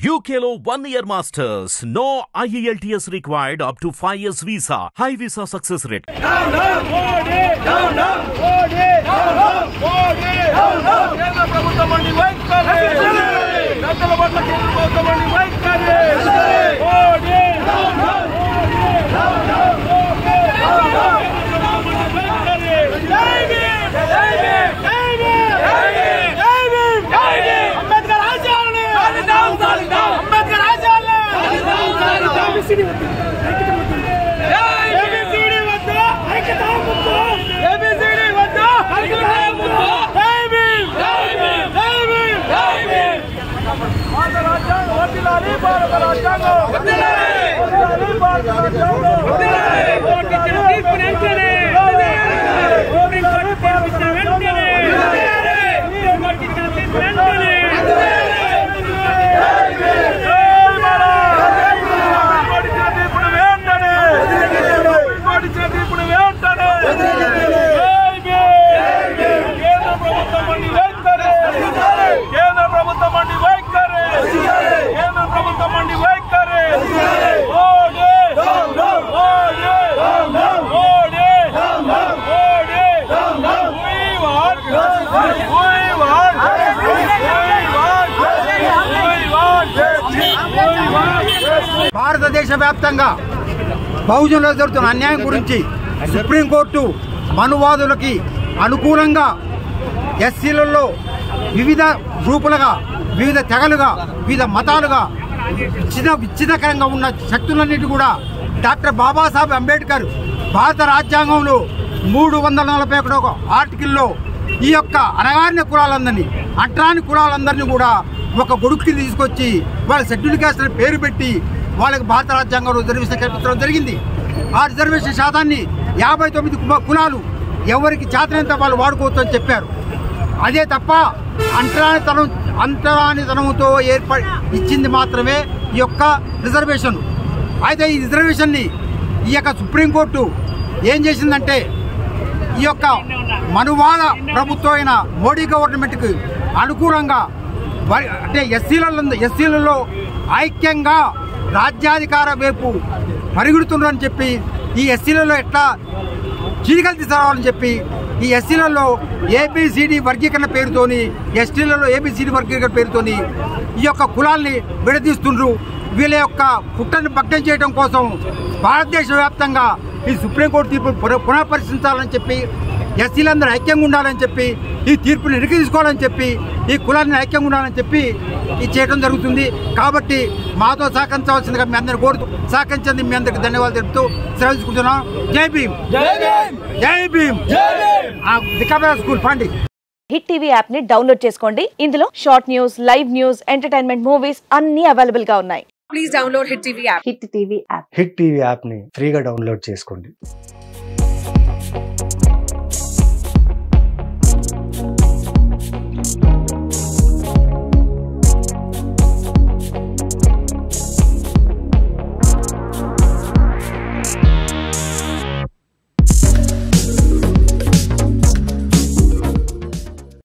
UKLO 1 year masters. No IELTS required up to 5 years visa. High visa success rate. Down, down, Modi! Down, down, Modi! Down, down, Modi! Down, down! కేంద్ర ప్రభుత్వం మండి వైఖరి! రైతుల పట్ల కేంద్ర ప్రభుత్వం మండి వైఖరి! Modi! Down down! Down down! Modi! Down down! జై భీమ్! జై భీమ్! జై భీమ్! జై భీమ్! జై భీమ్! జై భీమ్! అంబేద్కర్ ఆశయాల్ని సాధిద్దాం! సాధిద్దాం! అంబేద్కర్ ఆశయాల్ని సాధిద్దాం! సాధిద్దాం! ఏబిసిడి వద్దు! ఐక్యతా ముద్దు! ఏబిసిడి వద్దు! ఐక్యతా ముద్దు! జై భీమ్! జై భీమ్! జై భీమ్! జై భీమ్! భారత రాజ్యాంగం వర్ధిల్లాలి! భారత రాజ్యాంగం వర్ధిల్లాలి! వర్ధిల్లాలి! భారత రాజ్యాంగం వర్ధిల్లాలి! కోర్టు ఇచ్చిన తీర్పుని వెంటనే సుప్రీం కోర్టు తీర్పు ఇచ్చిన వెంటనే సుప్రీం కోర్టు ఇచ్చిన తీర్పు వెంటనే భారతదేశ వ్యాప్తంగా బహుజనులకు జరుగుతున్న అన్యాయం గురించి సుప్రీంకోర్టు మనువాదులకి అనుకూలంగా ఎస్సీలలో వివిధ గ్రూపులుగా, వివిధ తెగలుగా, వివిధ మతాలుగా విచ్ఛిన్నకరంగా ఉన్న శక్తులన్నిటి కూడా డాక్టర్ బాబాసాహెబ్ అంబేద్కర్ భారత రాజ్యాంగంలో 341 ఆర్టికల్లో ఈ యొక్క అణగారిన కులాలందరినీ, అంటరాని కులాలందరినీ కూడా ఒక గొడుక్కి తీసుకొచ్చి వాళ్ళ షెడ్యూల్ క్యాస్ట్ అని పేరు పెట్టి వాళ్ళకి భారత రాజ్యాంగంలో రిజర్వేషన్ కల్పించడం జరిగింది. ఆ రిజర్వేషన్ శాతాన్ని 59 కులాలు ఎవరికి చేతనంత వాళ్ళు వాడుకోవచ్చు అని చెప్పారు. అదే తప్ప అంటరానితనంతో ఇచ్చింది మాత్రమే ఈ యొక్క రిజర్వేషన్. అయితే ఈ రిజర్వేషన్ని ఈ యొక్క సుప్రీంకోర్టు ఏం చేసిందంటే ఈ యొక్క మనువాద ప్రభుత్వం అయిన మోడీ గవర్నమెంట్కి అనుకూలంగా అంటే ఎస్సీలలో ఐక్యంగా రాజ్యాధికార వైపు పరిగెడుతున్నారని చెప్పి ఈ ఎస్సీలలో ఎట్లా చీలికలు తీసుకురావాలని చెప్పి ఈ ఎస్సీలలో ఏబిసిడి వర్గీకరణ పేరుతోని, ఎస్టీలలో ఏబిసిడి వర్గీకరణ పేరుతోని ఈ యొక్క కులాల్ని విడదీస్తుండ్రు. వీళ్ళ యొక్క పుట్టని భగ్నం చేయడం కోసం భారతదేశ వ్యాప్తంగా ఈ సుప్రీంకోర్టు తీర్పు పునఃపరిశీలించాలని చెప్పి, ఎస్సీలందరూ ఐక్యంగా ఉండాలని చెప్పి, ఈ తీర్పుని వెనక్కి తీసుకోవాలని చెప్పి, ఈ కులాన్ని ఐక్యంగా ఉండాలని చెప్పి ఇది చేయడం జరుగుతుంది. కాబట్టి మాతో సహకరించవలసిందిగా మీ అందరిని కోరుతూ, సహకరించండి మీ అందరికి ధన్యవాదాలు తెలుపుతూ సెలవు తీసుకుంటున్నాం. జై భీమ్! జై భీమ్! జై భీమ్! దికాబరా స్కూల్ పండి. హిట్ టీవీ యాప్ ని డౌన్లోడ్ చేసుకోండి. ఇందులో short news, live news, entertainment movies అన్ని అవైలబుల్ గా ఉన్నాయి. Please download hit TV app. Hit TV app ని ఫ్రీగా డౌన్లోడ్ చేసుకోండి.